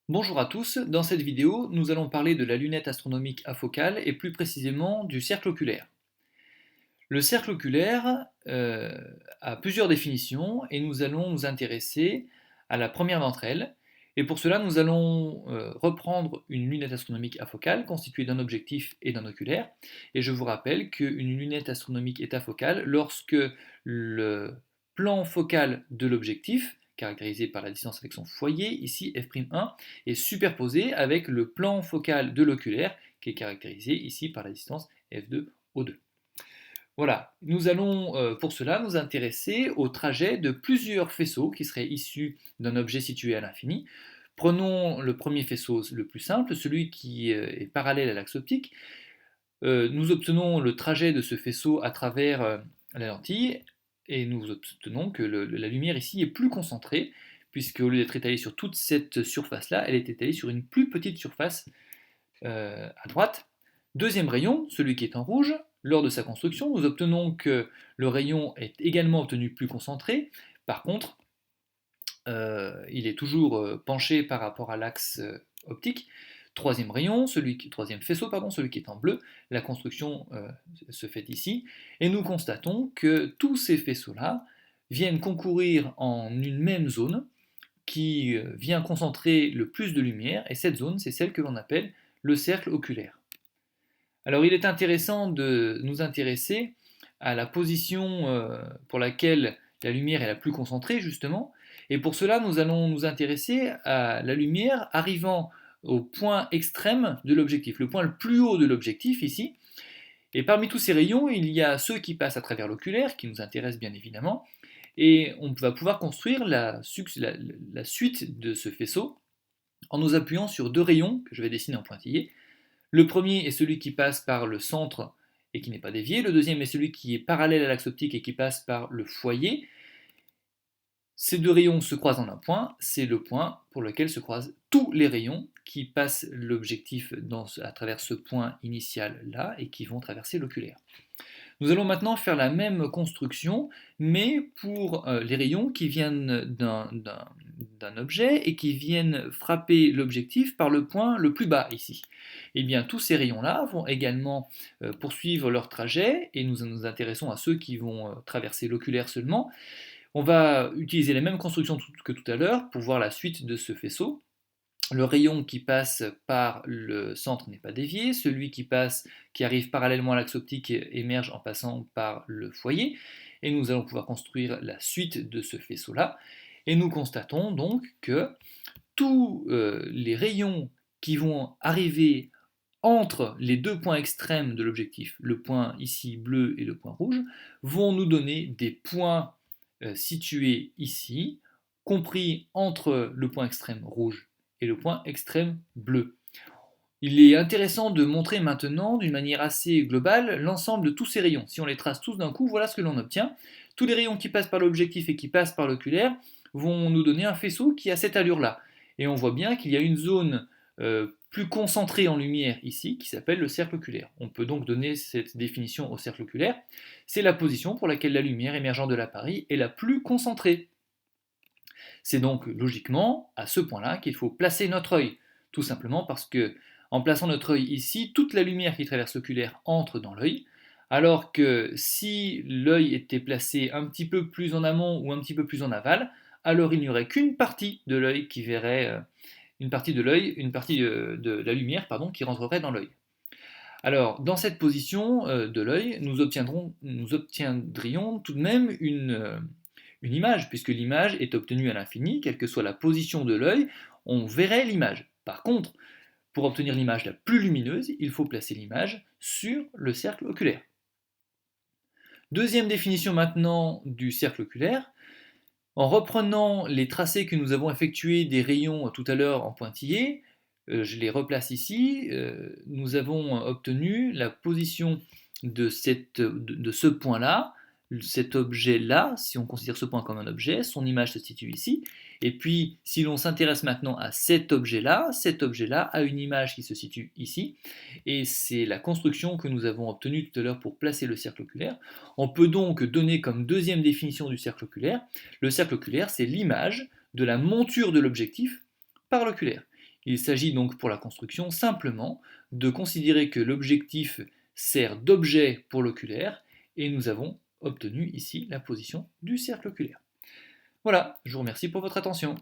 Bonjour à tous, dans cette vidéo, nous allons parler de la lunette astronomique afocale et plus précisément du cercle oculaire. Le cercle oculaire a plusieurs définitions et nous allons nous intéresser à la première d'entre elles. Et pour cela, nous allons reprendre une lunette astronomique afocale constituée d'un objectif et d'un oculaire. Et je vous rappelle qu'une lunette astronomique est afocale lorsque le plan focal de l'objectif, caractérisé par la distance avec son foyer, ici f'1, est superposé avec le plan focal de l'oculaire, qui est caractérisé ici par la distance f2O2. Voilà, nous allons pour cela nous intéresser au trajet de plusieurs faisceaux qui seraient issus d'un objet situé à l'infini. Prenons le premier faisceau le plus simple, celui qui est parallèle à l'axe optique. Nous obtenons le trajet de ce faisceau à travers la lentille et nous obtenons que la lumière ici est plus concentrée, puisque au lieu d'être étalée sur toute cette surface-là, elle est étalée sur une plus petite surface à droite. Deuxième rayon, celui qui est en rouge, lors de sa construction, nous obtenons que le rayon est également obtenu plus concentré. Par contre, il est toujours penché par rapport à l'axe optique. Troisième rayon, troisième faisceau, pardon, celui qui est en bleu, la construction se fait ici, et nous constatons que tous ces faisceaux-là viennent concourir en une même zone qui vient concentrer le plus de lumière, et cette zone, c'est celle que l'on appelle le cercle oculaire. Alors il est intéressant de nous intéresser à la position pour laquelle la lumière est la plus concentrée, justement, et pour cela nous allons nous intéresser à la lumière arrivant au point extrême de l'objectif, le point le plus haut de l'objectif ici, et parmi tous ces rayons, il y a ceux qui passent à travers l'oculaire, qui nous intéressent bien évidemment, et on va pouvoir construire la suite de ce faisceau en nous appuyant sur deux rayons que je vais dessiner en pointillé. Le premier est celui qui passe par le centre et qui n'est pas dévié. Le deuxième est celui qui est parallèle à l'axe optique et qui passe par le foyer. Ces deux rayons se croisent en un point, c'est le point pour lequel se croisent tous les rayons qui passent l'objectif à travers ce point initial là et qui vont traverser l'oculaire. Nous allons maintenant faire la même construction, mais pour les rayons qui viennent d'un objet et qui viennent frapper l'objectif par le point le plus bas ici. Et bien tous ces rayons-là vont également poursuivre leur trajet, et nous nous intéressons à ceux qui vont traverser l'oculaire seulement. On va utiliser la même construction que tout à l'heure pour voir la suite de ce faisceau. Le rayon qui passe par le centre n'est pas dévié, celui qui arrive parallèlement à l'axe optique émerge en passant par le foyer, et nous allons pouvoir construire la suite de ce faisceau-là, et nous constatons donc que tous les rayons qui vont arriver entre les deux points extrêmes de l'objectif, le point ici bleu et le point rouge, vont nous donner des points situés ici, compris entre le point extrême rouge et le point extrême bleu. Il est intéressant de montrer maintenant d'une manière assez globale l'ensemble de tous ces rayons. Si on les trace tous d'un coup, voilà ce que l'on obtient. Tous les rayons qui passent par l'objectif et qui passent par l'oculaire vont nous donner un faisceau qui a cette allure-là. Et on voit bien qu'il y a une zone plus concentrée en lumière ici, qui s'appelle le cercle oculaire. On peut donc donner cette définition au cercle oculaire. C'est la position pour laquelle la lumière émergeant de l'appareil est la plus concentrée. C'est donc logiquement à ce point-là qu'il faut placer notre œil, tout simplement parce que en plaçant notre œil ici, toute la lumière qui traverse l'oculaire entre dans l'œil, alors que si l'œil était placé un petit peu plus en amont ou un petit peu plus en aval, alors il n'y aurait qu'une partie de l'œil qui verrait une partie de la lumière pardon, qui rentrerait dans l'œil. Alors, dans cette position de l'œil, nous obtiendrions tout de même une image, puisque l'image est obtenue à l'infini, quelle que soit la position de l'œil, on verrait l'image. Par contre, pour obtenir l'image la plus lumineuse, il faut placer l'image sur le cercle oculaire. Deuxième définition maintenant du cercle oculaire. En reprenant les tracés que nous avons effectués des rayons tout à l'heure en pointillé, je les replace ici, nous avons obtenu la position de ce point-là, cet objet-là, si on considère ce point comme un objet, son image se situe ici, et puis si l'on s'intéresse maintenant à cet objet-là a une image qui se situe ici, et c'est la construction que nous avons obtenue tout à l'heure pour placer le cercle oculaire. On peut donc donner comme deuxième définition du cercle oculaire, le cercle oculaire c'est l'image de la monture de l'objectif par l'oculaire. Il s'agit donc pour la construction simplement de considérer que l'objectif sert d'objet pour l'oculaire et nous avons obtenu ici la position du cercle oculaire. Voilà, je vous remercie pour votre attention.